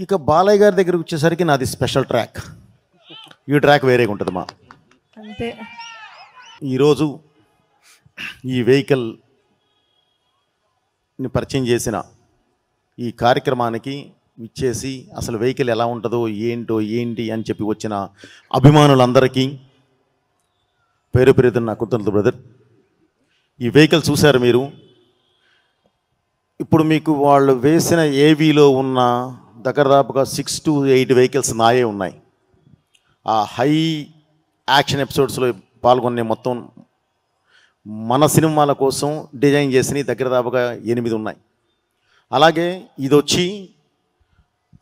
ఇక బాలయ్య గారి దగ్గరికి వచ్చేసరికి నాది స్పెషల్ ట్రాక్. ఈ ట్రాక్ వేరేగా ఉంటుంది మా. అంతే. ఈరోజు ఈ వెహికల్ని పరిచయం చేసిన ఈ కార్యక్రమానికి ఇచ్చేసి అసలు వెహికల్ ఎలా ఉంటుందో ఏంటి అని చెప్పి వచ్చిన అభిమానులందరికీ పేరు పేరుతున్న నా కృతజ్ఞతలు బ్రదర్. ఈ వెహికల్ చూశారు మీరు. ఇప్పుడు మీకు వాళ్ళు వేసిన ఏవీలో ఉన్న దాదాపుగా 6 to 8 వెహికల్స్ నాయే ఉన్నాయి. ఆ హై యాక్షన్ ఎపిసోడ్స్లో పాల్గొనే మొత్తం మన సినిమాల కోసం డిజైన్ చేసినవి దాదాపుగా 8 ఉన్నాయి. అలాగే ఇది వచ్చి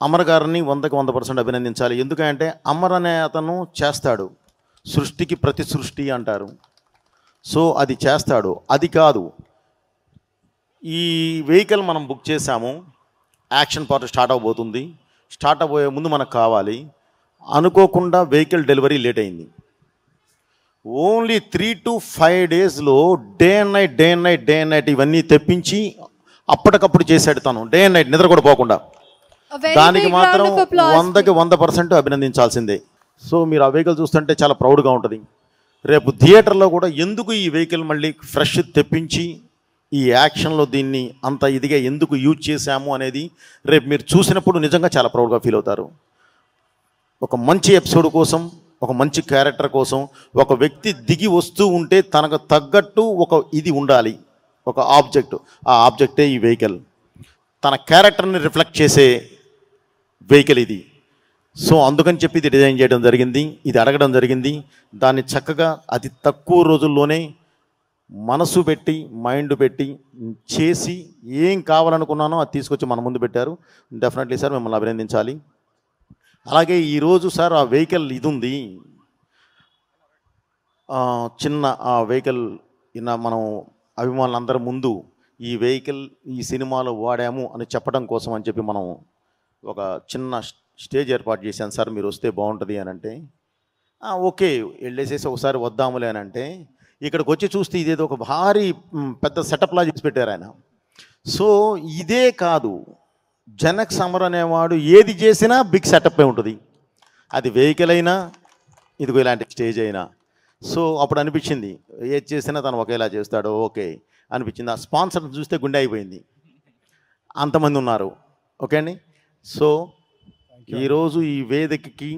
అమర్ గారిని 100కి 100% అభినందించాలి. ఎందుకంటే అమర్ అనే అతను చేస్తాడు, సృష్టికి ప్రతి సృష్టి అంటారు. సో అది చేస్తాడు. అది కాదు, ఈ వెహికల్ మనం బుక్ చేసాము, యాక్షన్ పార్ట్ స్టార్ట్ అవబోతుంది. స్టార్ట్ అవబోయే ముందు మనకు కావాలి. అనుకోకుండా వెహికల్ డెలివరీ లేట్ అయింది. ఓన్లీ 3 to 5 డేస్లో డే అండ్ నైట్ ఇవన్నీ తెప్పించి అప్పటికప్పుడు చేశాడు తను. డే అండ్ నైట్ నిద్ర కూడా పోకుండా. దానికి మాత్రం 100కి 100% అభినందించాల్సిందే. సో మీరు ఆ వెహికల్ చూస్తుంటే చాలా ప్రౌడ్గా ఉంటుంది. రేపు థియేటర్లో కూడా ఎందుకు ఈ వెహికల్ మళ్ళీ ఫ్రెష్ తెప్పించి ఈ యాక్షన్లో దీన్ని అంత ఇదిగా ఎందుకు యూజ్ చేశాము అనేది రేపు మీరు చూసినప్పుడు నిజంగా చాలా ప్రౌడ్గా ఫీల్ అవుతారు. ఒక మంచి ఎపిసోడ్ కోసం, ఒక మంచి క్యారెక్టర్ కోసం ఒక వ్యక్తి దిగి వస్తూ ఉంటే తనకు తగ్గట్టు ఒక ఇది ఉండాలి, ఒక ఆబ్జెక్ట్. ఆ ఆబ్జెక్టే ఈ వెహికల్. తన క్యారెక్టర్ని రిఫ్లెక్ట్ చేసే వెహికల్ ఇది. సో అందుకని చెప్పి ఇది డిజైన్ చేయడం జరిగింది, ఇది అడగడం జరిగింది. దాన్ని చక్కగా అతి తక్కువ రోజుల్లోనే మనసు పెట్టి మైండ్ పెట్టి చేసి ఏం కావాలనుకున్నానో అది తీసుకొచ్చి మన ముందు పెట్టారు. డెఫినెట్లీ సార్ మిమ్మల్ని అభినందించాలి. అలాగే ఈరోజు సార్ ఆ వెహికల్ ఇది ఉంది, చిన్న ఆ వెహికల్ మనం అభిమానులందరి ముందు ఈ వెహికల్ ఈ సినిమాలో వాడాము అని చెప్పడం కోసం అని చెప్పి మనం ఒక చిన్న స్టేజ్ ఏర్పాటు చేశాను సార్, మీరు వస్తే బాగుంటుంది అని అంటే ఓకే వెళ్ళేసేసి ఒకసారి వద్దాములే అని అంటే ఇక్కడికి వచ్చి చూస్తే ఇదేదో ఒక భారీ పెద్ద సెటప్లా చేసి పెట్టారు ఆయన. సో ఇదే కాదు, జనక్ సమర్ అనేవాడు ఏది చేసినా బిగ్ సెటప్పే ఉంటుంది. అది వెహికల్ అయినా ఇదిగో ఇలాంటి స్టేజ్ అయినా. సో అప్పుడు అనిపించింది ఏది చేసినా తను ఒకేలా చేస్తాడు ఓకే అనిపించింది. ఆ స్పాన్సర్ చూస్తే గుండె అయిపోయింది, అంతమంది ఉన్నారు. ఓకే అండి. సో ఈరోజు ఈ వేదికకి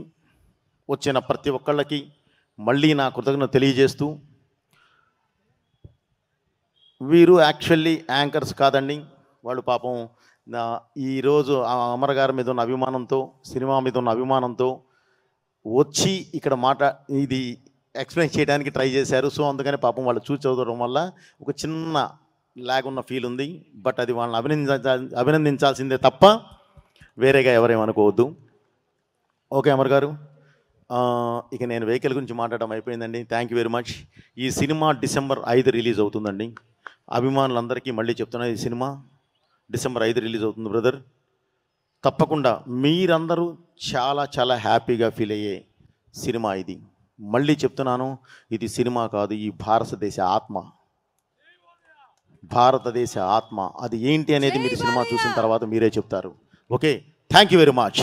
వచ్చిన ప్రతి ఒక్కళ్ళకి మళ్ళీ నా కృతజ్ఞత తెలియజేస్తూ, వీరు యాక్చువల్లీ యాంకర్స్ కాదండి. వాళ్ళు పాపం ఈరోజు అమర్ గారి మీద ఉన్న అభిమానంతో, సినిమా మీద ఉన్న అభిమానంతో వచ్చి ఇక్కడ ఇది ఎక్స్ప్లెయిన్ చేయడానికి ట్రై చేశారు. సో అందుకని పాపం వాళ్ళు చూసి చదవడం వల్ల ఒక చిన్న లాగ్ ఉన్న ఫీల్ ఉంది. బట్ అది వాళ్ళని అభినందించాల్సిందే తప్ప వేరేగా ఎవరేమనుకోవద్దు. ఓకే అమర్ గారు, ఇక నేను వెహికల్ గురించి మాట్లాడడం అయిపోయిందండి. Thank you very much. ఈ సినిమా December 5 రిలీజ్ అవుతుందండి. అభిమానులందరికీ మళ్ళీ చెప్తున్నా, ఈ సినిమా December 5 రిలీజ్ అవుతుంది బ్రదర్. తప్పకుండా మీరందరూ చాలా చాలా హ్యాపీగా ఫీల్ అయ్యే సినిమా ఇది. మళ్ళీ చెప్తున్నాను, ఇది సినిమా కాదు, ఈ భారతదేశ ఆత్మ. అది ఏంటి అనేది మీరు సినిమా చూసిన తర్వాత మీరే చెప్తారు. Okay, thank you very much.